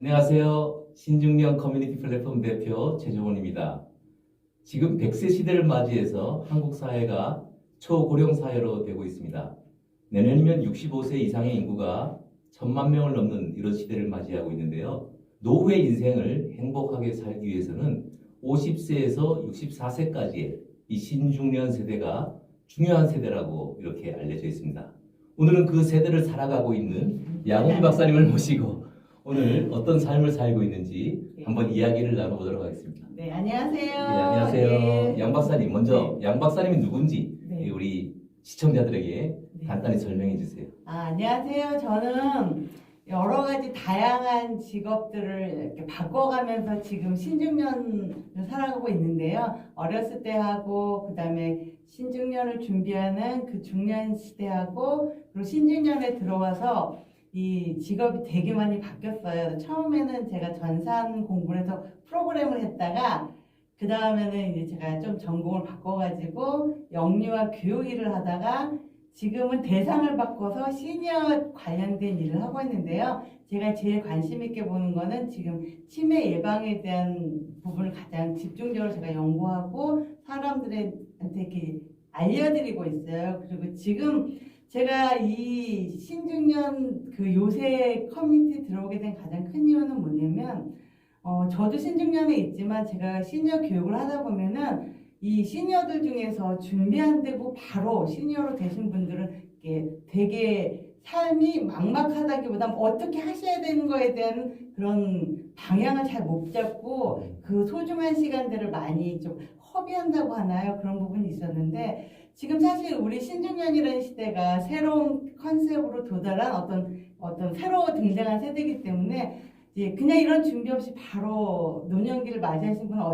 안녕하세요. 신중년 커뮤니티 플랫폼 대표 최종원입니다. 지금 100세 시대를 맞이해서 한국 사회가 초고령 사회로 되고 있습니다. 내년이면 65세 이상의 인구가 1000만 명을 넘는 이런 시대를 맞이하고 있는데요. 노후의 인생을 행복하게 살기 위해서는 50세에서 64세까지의 이 신중년 세대가 중요한 세대라고 이렇게 알려져 있습니다. 오늘은 그 세대를 살아가고 있는 양훈 박사님을 모시고 오늘 어떤 삶을 살고 있는지 한번 이야기를 나눠보도록 하겠습니다. 네, 안녕하세요. 네, 안녕하세요. 네. 양 박사님, 먼저 양 박사님이 누군지 네. 우리 시청자들에게 네. 간단히 설명해 주세요. 안녕하세요. 저는 여러 가지 다양한 직업들을 이렇게 바꿔가면서 지금 신중년을 살아가고 있는데요. 어렸을 때 하고 그다음에 신중년을 준비하는 그 중년 시대하고 그리고 신중년에 들어와서 이 직업이 되게 많이 바뀌었어요. 처음에는 제가 전산 공부를 해서 프로그램을 했다가 그 다음에는 이제 제가 좀 전공을 바꿔가지고 영유아 교육 일을 하다가 지금은 대상을 바꿔서 시니어 관련된 일을 하고 있는데요. 제가 제일 관심 있게 보는 거는 지금 치매 예방에 대한 부분을 가장 집중적으로 제가 연구하고 사람들한테 이렇게 알려드리고 있어요. 그리고 지금 제가 이 신중년 그 요새 커뮤니티 들어오게 된 가장 큰 이유는 뭐냐면 저도 신중년에 있지만 제가 시니어 교육을 하다 보면은 이 시니어들 중에서 준비 안 되고 바로 시니어로 되신 분들은 이게 되게 삶이 막막하다기보다 어떻게 하셔야 되는 거에 대한 그런 방향을 잘 못 잡고 그 소중한 시간들을 많이 좀 허비한다고 하나요? 그런 부분이 있었는데 지금 사실 우리 신중년이라는 시대가 새로운 컨셉으로 도달한 어떤 새로 등장한 세대이기 때문에 이제 그냥 이런 준비 없이 바로 노년기를 맞이하신 분은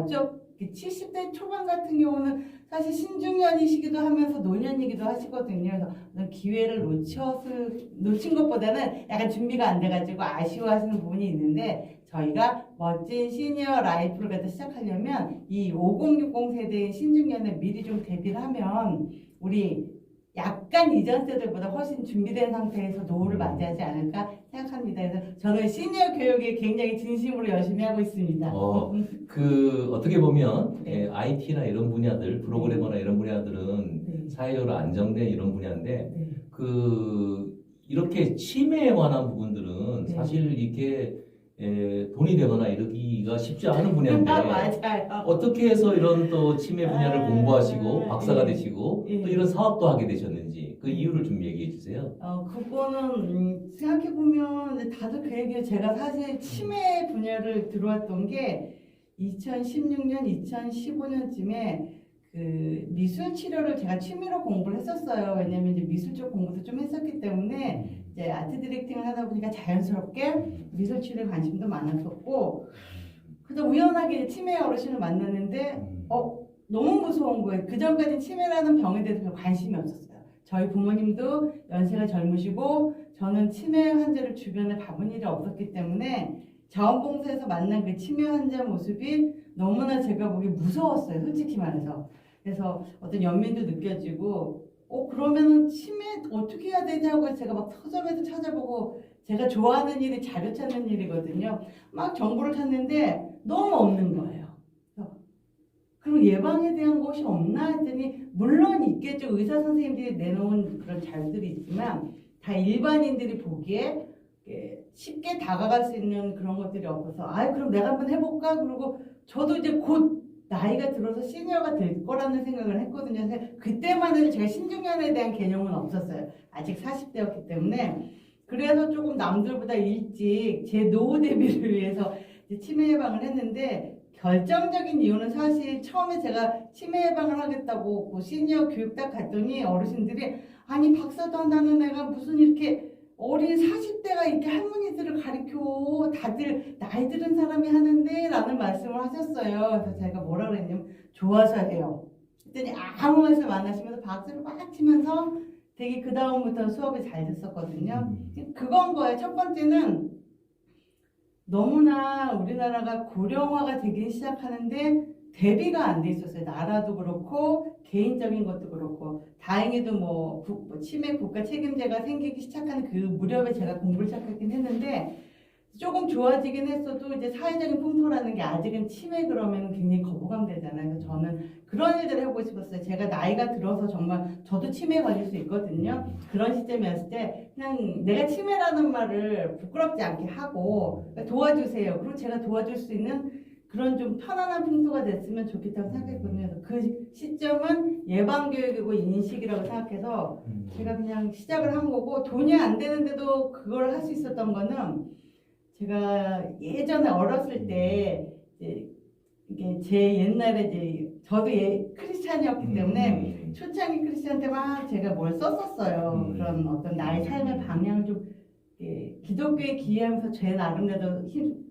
70대 초반 같은 경우는 사실 신중년이시기도 하면서 노년이기도 하시거든요. 그래서 기회를 놓친 것보다는 약간 준비가 안 돼가지고 아쉬워하시는 부분이 있는데 저희가 멋진 시니어 라이프를 갖다 시작하려면 이 5060 세대의 신중년에 미리 좀 대비를 하면 우리 약간 이전 세대보다 훨씬 준비된 상태에서 노후를 맞이하지 않을까 생각합니다. 그래서 저는 시니어 교육에 굉장히 진심으로 열심히 하고 있습니다. 어떻게 보면 네. IT나 이런 분야들, 프로그래머나 이런 분야들은 네. 사회적으로 안정된 이런 분야인데 네. 이렇게 치매에 관한 부분들은 네. 사실 이렇게 돈이 되거나 이러기가 쉽지 않은 분야인데 맞아요. 어떻게 해서 이런 또 치매 분야를 공부하시고 박사가 예. 되시고 예. 또 이런 사업도 하게 되셨는지 그 이유를 좀 얘기해 주세요. 그거는 생각해보면 다들 그 얘기예요. 제가 사실 치매 분야를 들어왔던 게 2016년, 2015년쯤에 그 미술 치료를 제가 취미로 공부를 했었어요. 왜냐면 이제 미술 쪽 공부도 좀 했었기 때문에 이제 아트 디렉팅을 하다 보니까 자연스럽게 미술 치료에 관심도 많았었고 그래서 우연하게 치매 어르신을 만났는데 너무 무서운 거예요. 그 전까지 치매라는 병에 대해서 별 관심이 없었어요. 저희 부모님도 연세가 젊으시고 저는 치매 환자를 주변에 봐본 일이 없었기 때문에 자원봉사에서 만난 그 치매 환자 모습이 너무나 제가 보기 무서웠어요. 솔직히 말해서. 그래서 어떤 연민도 느껴지고 그러면은 치매 어떻게 해야 되지 하고 제가 막 서점에도 찾아보고 제가 좋아하는 일이 자료 찾는 일이거든요. 막 정보를 찾는데 너무 없는 거예요. 그럼 예방에 대한 것이 없나 했더니 물론 있겠죠. 의사 선생님들이 내놓은 그런 자료들이 있지만 다 일반인들이 보기에 쉽게 다가갈 수 있는 그런 것들이 없어서 그럼 내가 한번 해볼까? 그리고 저도 이제 곧 나이가 들어서 시니어가 될 거라는 생각을 했거든요. 그때만 해도 제가 신중년에 대한 개념은 없었어요. 아직 40대였기 때문에. 그래서 조금 남들보다 일찍 제 노후 대비를 위해서 치매 예방을 했는데 결정적인 이유는 사실 처음에 제가 치매 예방을 하겠다고 그 시니어 교육 딱 갔더니 어르신들이 아니 박사도 한다는 애가 무슨 이렇게 어린 40대가 이렇게 할머니들을 가리켜 다들 나이 들은 사람이 하는데 라는 말씀을 하셨어요. 그래서 제가 뭐라 그랬냐면 좋아서 해요. 그랬더니 아무 말씀 안 하시면서 박수를 막 치면서 되게 그 다음부터 수업이 잘 됐었거든요. 그건 거예요. 첫 번째는 너무나 우리나라가 고령화가 되기 시작하는데 대비가 안 돼 있었어요. 나라도 그렇고 개인적인 것도 그렇고 다행히도 치매 국가 책임제가 생기기 시작하는 그 무렵에 제가 공부를 시작했긴 했는데 조금 좋아지긴 했어도 이제 사회적인 풍토라는 게 아직은 치매 그러면 굉장히 거부감 되잖아요. 그래서 저는 그런 일들을 해보고 싶었어요. 제가 나이가 들어서 정말 저도 치매에 걸릴 수 있거든요. 그런 시점이었을 때 그냥 내가 치매라는 말을 부끄럽지 않게 하고 도와주세요. 그리고 제가 도와줄 수 있는 그런 좀 편안한 풍토가 됐으면 좋겠다고 생각했거든요. 그래서 그 시점은 예방교육이고 인식이라고 생각해서 제가 그냥 시작을 한 거고 돈이 안 되는데도 그걸 할 수 있었던 거는 제가 예전에 어렸을 때 이게 제 옛날에 이제 저도 크리스찬이었기 때문에 초창기 크리스찬 때 막 제가 뭘 썼었어요. 그런 어떤 나의 삶의 방향을 좀 기독교에 기여하면서 제 나름대로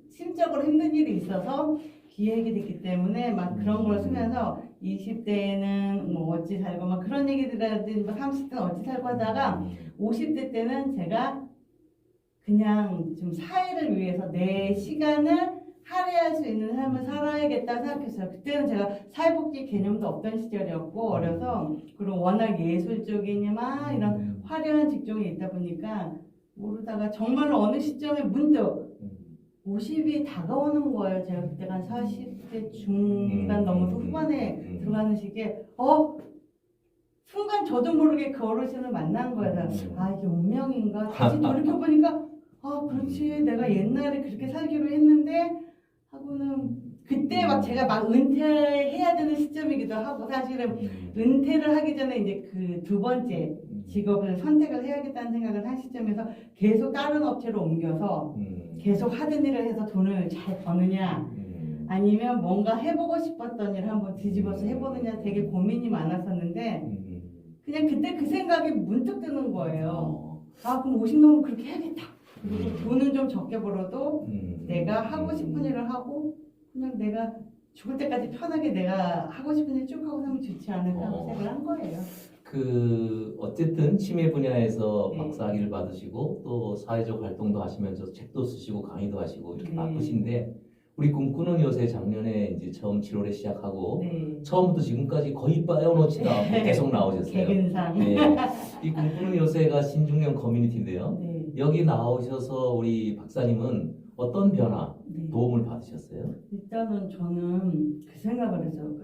심적으로 힘든 일이 있어서 기획이 됐기 때문에 막 그런 걸 쓰면서 20대에는 뭐 어찌 살고 막 그런 얘기들하든지 30대는 어찌 살고 하다가 50대 때는 제가 그냥 좀 사회를 위해서 내 시간을 할애할 수 있는 삶을 살아야겠다 생각했어요. 그때는 제가 사회복지 개념도 없던 시절이었고 어려서 그리고 워낙 예술적이니 막 이런 화려한 직종에 있다 보니까 모르다가 정말로 어느 시점에 문득 50이 다가오는 거예요. 제가 그때가 한 40대 중반 넘어서 후반에 들어가는 시기에 순간 저도 모르게 그 어르신을 만난 거예요. 아 이게 운명인가? 다시 돌이켜보니까 그렇지 내가 옛날에 그렇게 살기로 했는데 하고는 그때 막 제가 막 은퇴해야 되는 시점이기도 하고 사실은 은퇴를 하기 전에 이제 그 두 번째 직업을 선택을 해야겠다는 생각을 한 시점에서 계속 다른 업체로 옮겨서 계속 하던 일을 해서 돈을 잘 버느냐 아니면 뭔가 해보고 싶었던 일을 한번 뒤집어서 해보느냐 되게 고민이 많았었는데 그냥 그때 그 생각이 문득 드는 거예요. 아 그럼 50 넘으면 그렇게 해야겠다. 그리고 돈은 좀 적게 벌어도 내가 하고 싶은 일을 하고 그냥 내가 죽을 때까지 편하게 내가 하고 싶은 일 쭉 하고 살면 좋지 않을까 하고 생각을 한 거예요. 어쨌든 치매 분야에서 네. 박사학위를 받으시고 또 사회적 활동도 하시면서 책도 쓰시고 강의도 하시고 이렇게 네. 바쁘신데 우리 꿈꾸는 요새 작년에 이제 처음 7월에 시작하고 네. 처음부터 지금까지 거의 빠져놓지도 않고 계속 나오셨어요. 개근상. 네. 이 꿈꾸는 요새가 신중년 커뮤니티인데요. 네. 여기 나오셔서 우리 박사님은 어떤 변화, 네. 도움을 받으셨어요? 일단은 저는 그 생각을 했어요.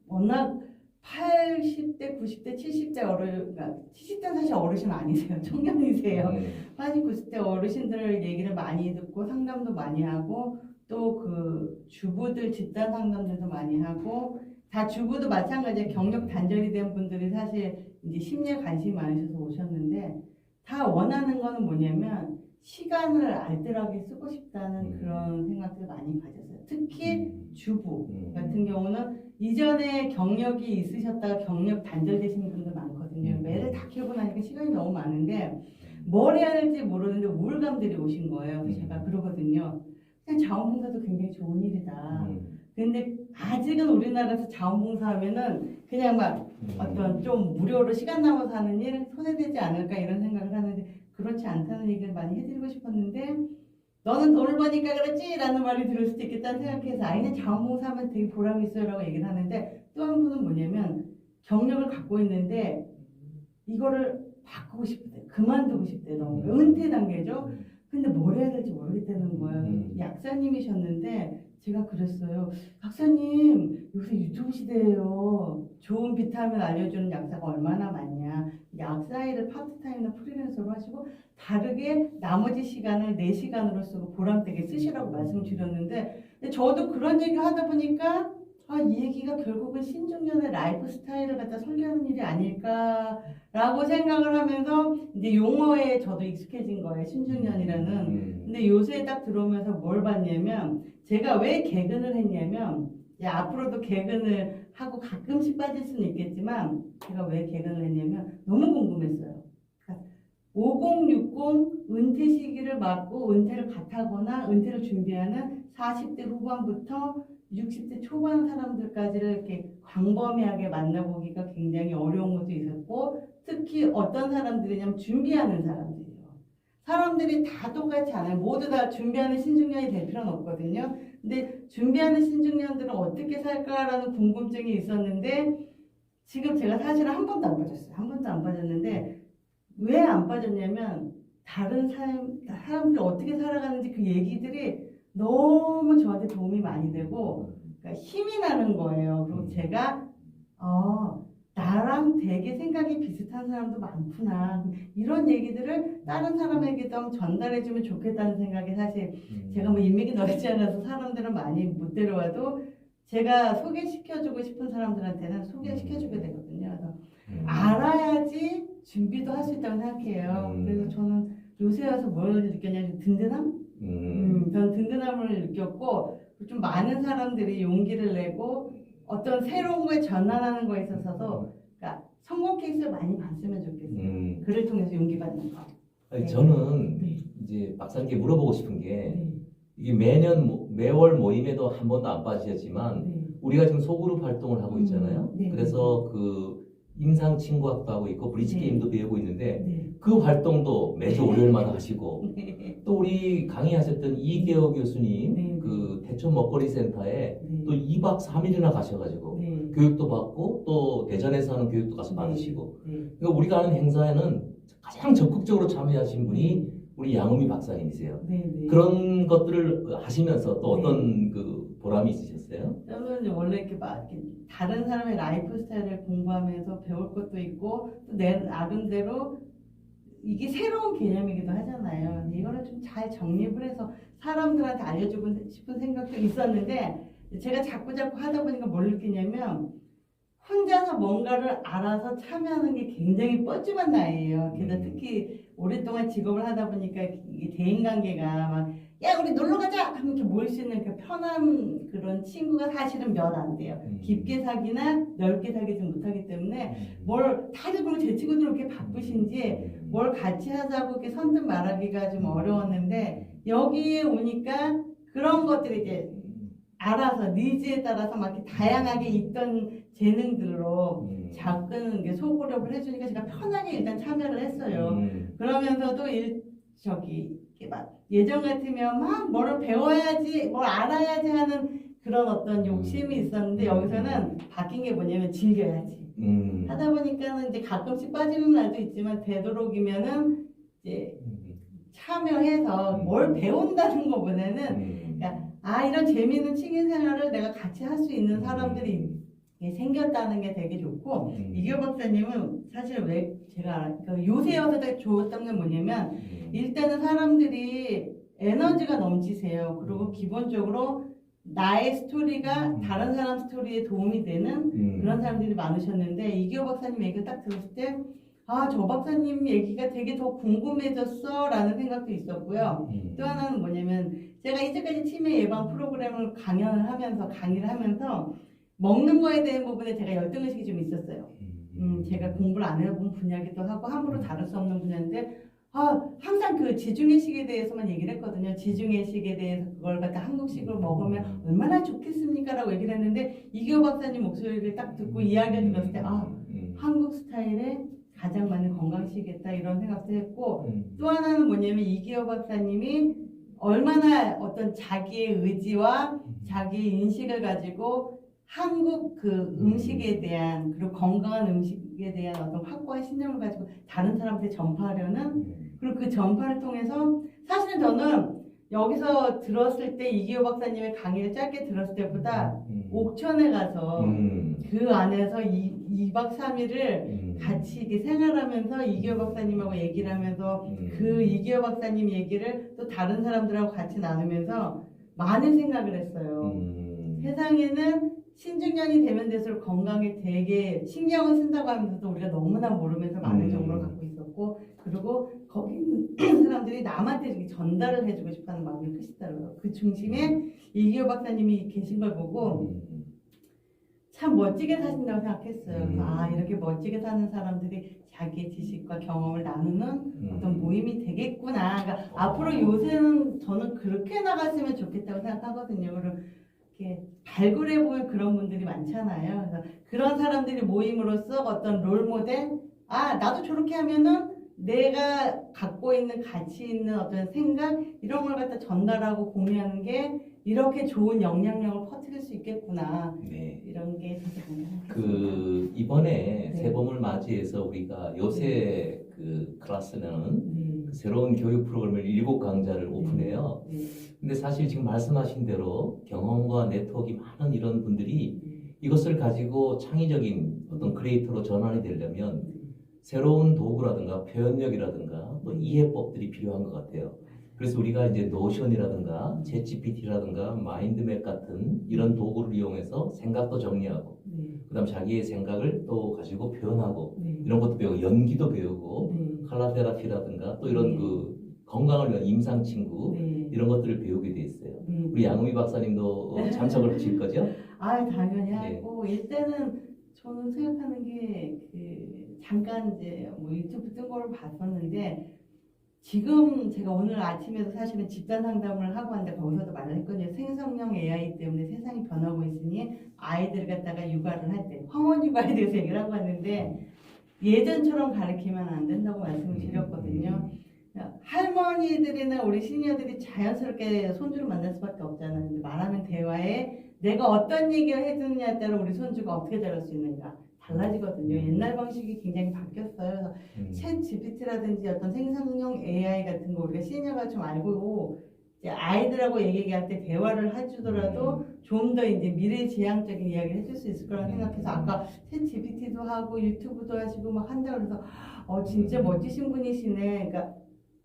워낙 80대, 90대, 70대 그러니까 70대는 사실 어르신 아니세요. 청년이세요. 80, 90대 어르신들 얘기를 많이 듣고 상담도 많이 하고 또 그 주부들 집단 상담들도 많이 하고 다 주부도 마찬가지에 경력 단절이 된 분들이 사실 이제 심리에 관심이 많으셔서 오셨는데 다 원하는 거는 뭐냐면 시간을 알뜰하게 쓰고 싶다는 그런 생각들 많이 가졌어요. 특히 주부 같은 경우는 이전에 경력이 있으셨다가 경력 단절되신 분들 많거든요. 매를 다 키우고 나니까 시간이 너무 많은데 뭘 해야 될지 모르는데 우울감들이 오신 거예요. 그래서 제가 그러거든요. 그냥 자원봉사도 굉장히 좋은 일이다. 근데 아직은 우리나라에서 자원봉사하면은 그냥 막 어떤 좀 무료로 시간 남아서 하는 일 손해되지 않을까 이런 생각을 하는데 그렇지 않다는 얘기를 많이 해드리고 싶었는데 너는 돈을 버니까 그렇지? 라는 말이 들을 수도 있겠다는 생각해서 아이는 자원봉사하면 되게 보람이 있어요 라고 얘기를 하는데 또 한 분은 뭐냐면 경력을 갖고 있는데 이거를 바꾸고 싶대 그만두고 싶대 너무 은퇴 단계죠. 근데 뭘 해야 될지 모르겠다는 거예요. 약사님이셨는데 제가 그랬어요. 박사님 요새 유튜브 시대예요. 좋은 비타민 알려주는 약사가 얼마나 많냐. 약사일을 파트타임이나 프리랜서로 하시고 다르게 나머지 시간을 4시간으로 쓰고 보람되게 쓰시라고 말씀 드렸는데 근데 저도 그런 얘기 하다 보니까 이 얘기가 결국은 신중년의 라이프 스타일을 갖다 설계하는 일이 아닐까라고 생각을 하면서 이제 용어에 저도 익숙해진 거예요. 신중년이라는. 근데 요새 딱 들어오면서 뭘 봤냐면 제가 왜 개근을 했냐면 앞으로도 개근을 하고 가끔씩 빠질 수는 있겠지만 제가 왜 개근을 했냐면 너무 궁금했어요. 그러니까 5060 은퇴 시기를 맞고 은퇴를 갓하거나 은퇴를 준비하는 40대 후반부터 60대 초반 사람들까지를 이렇게 광범위하게 만나보기가 굉장히 어려운 것도 있었고 특히 어떤 사람들이냐면 준비하는 사람들이에요. 사람들이 다 똑같지 않아요. 모두 다 준비하는 신중년이 될 필요는 없거든요. 근데 준비하는 신중년들은 어떻게 살까라는 궁금증이 있었는데 지금 제가 사실은 한 번도 안 빠졌어요. 한 번도 안 빠졌는데 왜 안 빠졌냐면 다른 사람들이 어떻게 살아가는지 그 얘기들이 너무 저한테 도움이 많이 되고 그러니까 힘이 나는 거예요. 그리고 제가 나랑 되게 생각이 비슷한 사람도 많구나. 이런 얘기들을 다른 사람에게도 전달해주면 좋겠다는 생각이 사실 제가 뭐 인맥이 넓지 않아서 사람들은 많이 못 데려와도 제가 소개시켜주고 싶은 사람들한테는 소개시켜주게 되거든요. 그래서 알아야지 준비도 할 수 있다고 생각해요. 그래서 저는 요새 와서 뭘 느꼈냐면 든든함? 저는 든든함을 느꼈고 좀 많은 사람들이 용기를 내고 어떤 새로운 거에 전환하는 거에 있어서도 그러니까 성공 케이스를 많이 봤으면 좋겠어요. 글을 통해서 용기 받는 거. 아니, 네. 저는 네. 이제 박사님께 물어보고 싶은 게 네. 이게 매월 모임에도 한 번도 안 빠지셨지만 네. 우리가 지금 소그룹 활동을 하고 있잖아요. 네. 그래서 그 임상 친구학도 하고 있고 브릿지 네. 게임도 배우고 있는데 네. 그 활동도 매주 월요일마다 하시고 네. 또 우리 강의하셨던 이계호 교수님 네. 그 대촌 먹거리 센터에 또 2박 3일이나 가셔가지고 네. 교육도 받고 또 대전에서 하는 교육도 가서 받으시고 네. 그러니까 우리가 하는 행사에는 가장 적극적으로 참여하신 분이 우리 양은미 박사님이세요. 네. 네. 그런 것들을 하시면서 또 어떤 네. 그 보람이 있으셨어요? 저는 원래 이렇게 막 이렇게 다른 사람의 라이프 스타일을 공부하면서 배울 것도 있고 또 내 나름대로 이게 새로운 개념이기도 하잖아요. 이거를 좀 잘 정립을 해서 사람들한테 알려주고 싶은 생각도 있었는데 제가 자꾸 하다 보니까 뭘 느끼냐면 혼자서 뭔가를 알아서 참여하는 게 굉장히 뻘쭘한 나이에요. 게다가 특히 오랫동안 직업을 하다 보니까 이게 대인관계가 막 야 우리 놀러 가자 하면 이렇게 모일 수 있는 그 편한 그런 친구가 사실은 몇 안 돼요. 깊게 사귀나 넓게 사귀지 못하기 때문에 뭘 다들 보면 제 친구들은 그렇게 바쁘신지 뭘 같이 하자고 이렇게 선뜻 말하기가 좀 어려웠는데 여기에 오니까 그런 것들이 이제 알아서 니즈에 따라서 막 이렇게 다양하게 있던 재능들로 접근은 게 소구력을 해주니까 제가 편하게 일단 참여를 했어요. 그러면서도 이렇게 막 예전 같으면 막 뭐를 배워야지, 뭘 알아야지 하는 그런 어떤 욕심이 있었는데 여기서는 바뀐 게 뭐냐면 즐겨야지. 하다 보니까는 이제 가끔씩 빠지는 날도 있지만 되도록이면은 이제 참여해서 뭘 배운다는 것보다는 그러니까 이런 재미있는 취미 생활을 내가 같이 할 수 있는 사람들이 생겼다는 게 되게 좋고 이기호 박사님은 사실 왜 제가 요새 와서 되게 좋았던 게 뭐냐면 일단은 사람들이 에너지가 넘치세요. 그리고 기본적으로 나의 스토리가 다른 사람 스토리에 도움이 되는 그런 사람들이 많으셨는데 이기호 박사님 얘기를 딱 들었을 때 저 박사님 얘기가 되게 더 궁금해졌어 라는 생각도 있었고요. 또 하나는 뭐냐면 제가 이제까지 치매 예방 프로그램을 강의를 하면서 먹는 거에 대한 부분에 제가 열등의식이 좀 있었어요. 제가 공부를 안 해본 분야기도 하고 함부로 다룰 수 없는 분야인데 항상 그 지중해식에 대해서만 얘기를 했거든요. 지중해식에 대해서 그걸 갖다 한국식으로 먹으면 얼마나 좋겠습니까? 라고 얘기를 했는데 이기호 박사님 목소리를 딱 듣고 이야기를 들었을 때 한국 스타일에 가장 맞는 건강식이겠다 이런 생각도 했고 또 하나는 뭐냐면 이기호 박사님이 얼마나 어떤 자기의 의지와 자기의 인식을 가지고 한국 그 음식에 대한 그리고 건강한 음식에 대한 어떤 확고한 신념을 가지고 다른 사람한테 전파하려는 그리고 그 전파를 통해서 사실은 저는 여기서 들었을 때 이기호 박사님의 강의를 짧게 들었을 때보다 옥천에 가서 그 안에서 2박 3일을 같이 이렇게 생활하면서 이기호 박사님하고 얘기를 하면서 그 이기호 박사님 얘기를 또 다른 사람들하고 같이 나누면서 많은 생각을 했어요. 세상에는 신중년이 되면 될수록 건강에 되게 신경을 쓴다고 하면서도 우리가 너무나 모르면서 많은 정보를 갖고 있었고 그리고 거기 있는 사람들이 남한테 이렇게 전달을 해주고 싶어하는 마음이 크시더라고요. 그 중심에 이기호 박사님이 계신 걸 보고 참 멋지게 사신다고 생각했어요. 이렇게 멋지게 사는 사람들이 자기의 지식과 경험을 나누는 어떤 모임이 되겠구나. 그러니까 앞으로 요새는 저는 그렇게 나갔으면 좋겠다고 생각하거든요. 그리고 이렇게 발굴해보면 그런 분들이 많잖아요. 그래서 그런 사람들이 모임으로써 어떤 롤모델, 나도 저렇게 하면은 내가 갖고 있는 가치 있는 어떤 생각 이런 걸 갖다 전달하고 공유하는 게 이렇게 좋은 영향력을 퍼뜨릴 수 있겠구나. 네. 이런 게 진짜 궁금해요. 이번에 네. 새봄을 맞이해서 우리가 요새 그 클래스는 새로운 교육 프로그램을 7강좌를 오픈해요. 네. 근데 사실 지금 말씀하신 대로 경험과 네트워크가 많은 이런 분들이 이것을 가지고 창의적인 어떤 크리에이터로 전환이 되려면 새로운 도구라든가 표현력이라든가 또 이해법들이 필요한 것 같아요. 그래서 우리가 이제 노션이라든가 챗GPT라든가 마인드맵 같은 이런 도구를 이용해서 생각도 정리하고 그다음 자기의 생각을 또 가지고 표현하고 이런 것도 배우고 연기도 배우고 컬러 테라피라든가 또 이런 그 건강을 위한 임상 친구 이런 것들을 배우게 돼 있어요. 우리 양우미 박사님도 참석을 하실 거죠? 아, 당연히 하고 일단은 저는 생각하는 게 잠깐 이제 뭐 유튜브 뜬 거를 봤었는데 지금 제가 오늘 아침에도 사실은 집단 상담을 하고 왔는데 거기서도 말을 했거든요. 생성형 AI 때문에 세상이 변하고 있으니 아이들 갖다가 육아를 할 때 황혼 육아에 대해서 얘기를 하고 왔는데 예전처럼 가르치면 안 된다고 말씀을 드렸거든요. 할머니들이나 우리 시니어들이 자연스럽게 손주를 만날 수밖에 없잖아요. 근데 말하는 대화에 내가 어떤 얘기를 해주느냐에 따라 우리 손주가 어떻게 자랄 수 있는가 달라지거든요. 옛날 방식이 굉장히 바뀌었어요. 챗 GPT라든지 어떤 생성형 AI 같은 거 우리가 시니어가 좀 알고 이제 아이들하고 얘기할 때 대화를 해주더라도 좀 더 이제 미래지향적인 이야기를 해줄 수 있을 거라고 생각해서 아까 챗 GPT도 하고 유튜브도 하시고 막 한다 그래서 진짜 멋지신 분이시네. 그러니까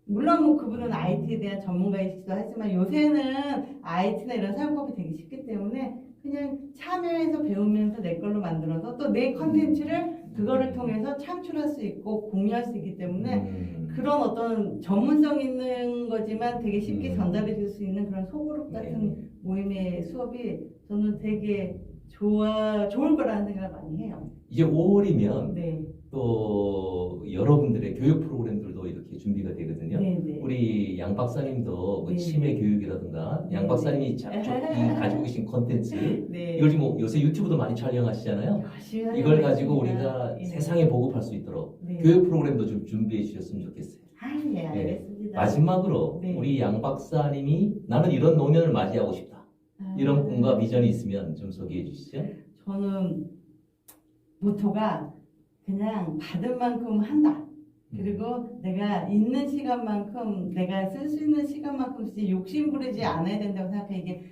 물론 뭐 그분은 IT에 대한 전문가이시기도 하지만 요새는 IT나 이런 사용법이 되게 쉽기 때문에 그냥 참여해서 배우면서 내 걸로 만들어서 또 내 컨텐츠를 그거를 통해서 창출할 수 있고 공유할 수 있기 때문에 그런 어떤 전문성 있는 거지만 되게 쉽게 전달해 줄 수 있는 그런 소그룹 같은 모임의 수업이 저는 되게 좋을 거라는 생각을 많이 해요. 이제 5월이면 네. 또 여러분들의 교육 프로그램들도 이렇게 준비가 되거든요. 네네. 우리 양 박사님도 그 네. 치매 교육이라든가 양 박사님이 가지고 계신 콘텐츠 네. 이걸 지금 요새 유튜브도 많이 촬영하시잖아요. 열심히 이걸 하려고 가지고 했습니다. 우리가 네. 세상에 보급할 수 있도록 네. 교육 프로그램도 좀 준비해 주셨으면 좋겠어요. 네, 알겠습니다. 마지막으로 네. 우리 양 박사님이 나는 이런 노년을 맞이하고 싶다. 이런 꿈과 비전이 있으면 좀 소개해 주시죠. 저는 모토가 그냥 받은 만큼 한다. 그리고 내가 있는 시간만큼 내가 쓸 수 있는 시간만큼 쓰지 욕심 부리지 않아야 된다고 생각해. 이게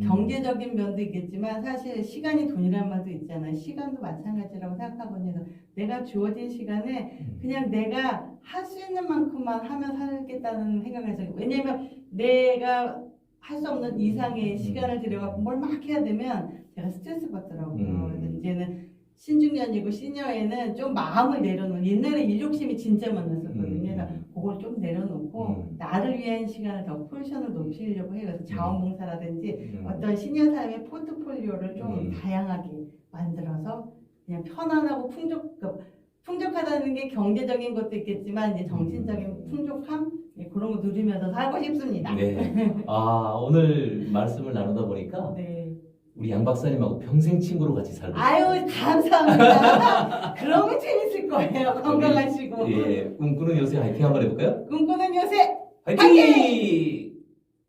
경제적인 면도 있겠지만 사실 시간이 돈이라는 말도 있잖아요. 시간도 마찬가지라고 생각하거든요. 그래서 내가 주어진 시간에 그냥 내가 할 수 있는 만큼만 하면 살겠다는 생각을 해서 왜냐면 내가 할 수 없는 이상의 시간을 들여갖고 뭘 막 해야 되면 제가 스트레스 받더라고요. 그래서 이제는 신중년이고 시니어에는 좀 마음을 내려놓는 옛날에 일욕심이 진짜 많았었거든요. 그래서 그걸 좀 내려놓고 나를 위한 시간을 더 포지션을 높이려고 해요. 그래서 자원봉사라든지 어떤 시니어 삶의 포트폴리오를 좀 다양하게 만들어서 그냥 편안하고 풍족하다는 게 경제적인 것도 있겠지만 이제 정신적인 풍족함 그런 거 누리면서 살고 싶습니다. 네. 오늘 말씀을 나누다 보니까 네. 우리 양 박사님하고 평생 친구로 같이 살고 있어요. 아유 감사합니다. 그러면 재밌을 거예요. 건강하시고. 꿈꾸는 요새 화이팅 한번 해볼까요? 꿈꾸는 요새 화이팅!